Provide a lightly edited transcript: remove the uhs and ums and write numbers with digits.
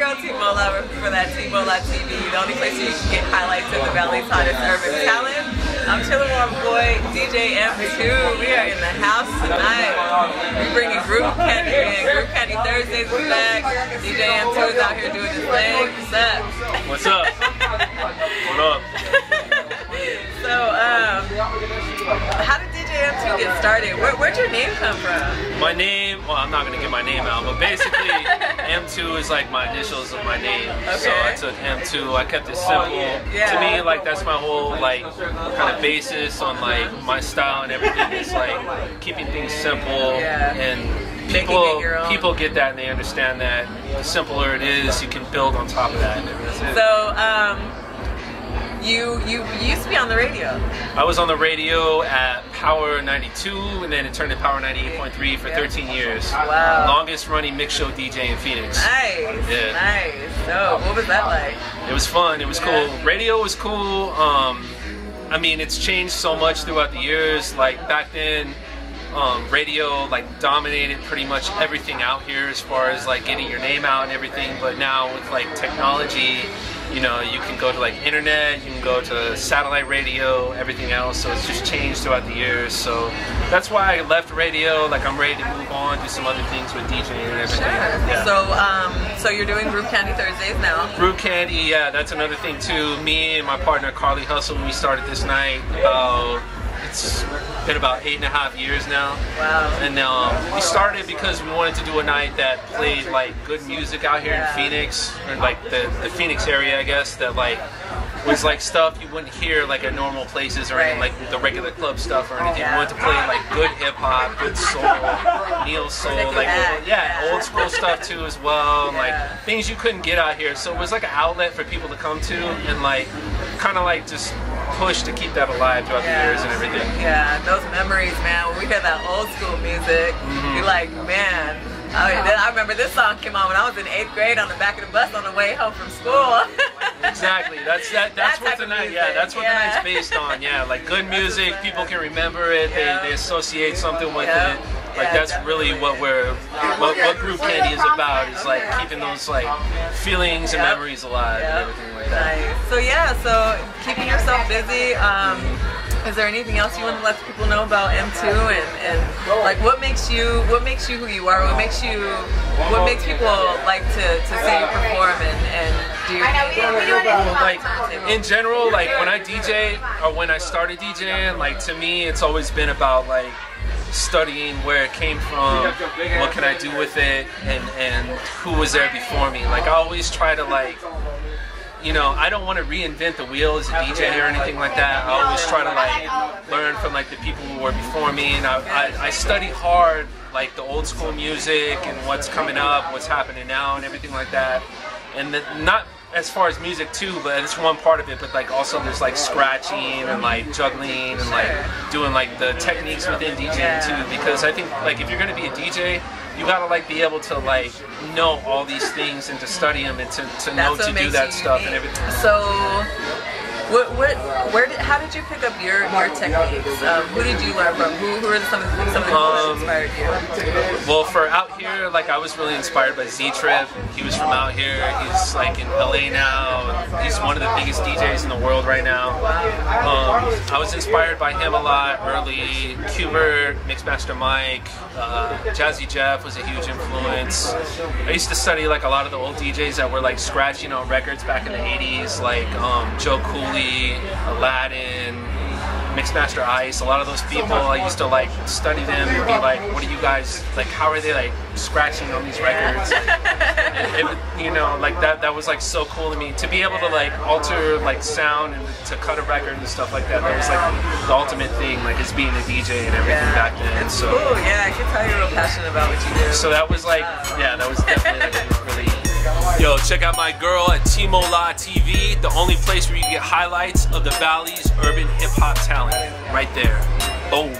girl TMoLa for that TMoLaTV, the only place where you can get highlights of the Valley's hottest urban talent. I'm chilling with our boy DJ M2. We are in the house tonight. We're bringing Group Candy in. Group Candy Thursdays is back. DJ M2 is out here doing his thing. What's up? What's up? What up? So, how did DJ M2 get started? Where'd your name come from? My name, well, I'm not going to get my name out, but basically M2 is like my initials of my name. Okay. So I took M2, I kept it simple. Yeah. To me, like, that's my whole, like, kind of basis on, like, my style and everything. Is like keeping things simple. Yeah. And people get that and they understand that the simpler it is, you can build on top of that. And that's it. So, you used to be on the radio. I was on the radio at Power 92, and then it turned to Power 98.3 for 13 years. Wow. Longest running mix show DJ in Phoenix. Nice. Yeah. Nice. So, what was that like? It was fun. It was cool. Radio was cool. I mean, it's changed so much throughout the years. Like back then, radio like dominated pretty much everything out here as far as like getting your name out and everything. But now with like technology, you know, you can go to like internet, you can go to satellite radio, everything else. So it's just changed throughout the years. So that's why I left radio. Like I'm ready to move on, do some other things with DJing and everything. Sure. Yeah. So you're doing Group Candy Thursdays now. Group Candy, yeah, that's another thing too. Me and my partner Carly Hustle, we started this night it's been about 8.5 years now. Wow. And we started because we wanted to do a night that played like good music out here in Phoenix, or like the Phoenix area, I guess, that like was like stuff you wouldn't hear like at normal places or anything, like the regular club stuff or anything. We wanted to play like good hip hop, good soul, neo soul, like old school stuff too as well, and like things you couldn't get out here. So it was like an outlet for people to come to and like kind of like just push to keep that alive throughout the years and everything. Yeah, those memories, man. When we hear that old school music, you're like, man. I remember this song came on when I was in 8th grade on the back of the bus on the way home from school. Exactly. That's what the night. Yeah, that's what the night's based on. Yeah, like good music. People can remember it. They associate something with it. Like that's really what what Group Candy is about. Is like keeping those like feelings and memories alive and everything like that. Nice. So keeping yourself busy. Is there anything else you want to let people know about M2 and like what makes you who you are? What makes people like to see you perform and do your thing? Like in general, like when I DJ or when I started DJing, like to me it's always been about like studying where it came from, what can I do with it, and who was there before me. Like I always try to like, you know, I don't want to reinvent the wheel as a DJ or anything like that. I always try to like learn from like the people who were before me, and I study hard like the old school music and what's coming up, what's happening now and everything like that. And not as far as music too, but it's one part of it, but like also there's like scratching and like juggling and like doing like the techniques within DJing too, because I think like if you're going to be a DJ, you gotta like be able to like know all these things and to study them and to know to do that stuff and everything. So how did you pick up your techniques? Who did you learn from? Who are some of the people that inspired you? Well, for out here, like I was really inspired by Z-Trip. He was from out here. He's like in LA now. He's one of the biggest DJs in the world right now. I was inspired by him a lot early. Qbert, Mixmaster Mike, Jazzy Jeff was a huge influence. I used to study like a lot of the old DJs that were like scratching on records back in the 80s, like Joe Cooley, Aladdin, Mixmaster Ice, a lot of those people. I used to like study them and be like, what are you guys, like how are they like scratching on these records? And it, you know, like that was like so cool to me to be able to like alter like sound and to cut a record and stuff like that. That was like the ultimate thing, like as being a DJ and everything back then. It's cool. Yeah, I can tell you're real passionate about what you do. So that was like, yeah, that was definitely really. Yo, check out my girl at TMoLaTV, the only place where you get highlights of the Valley's urban hip hop talent. Right there. Boom.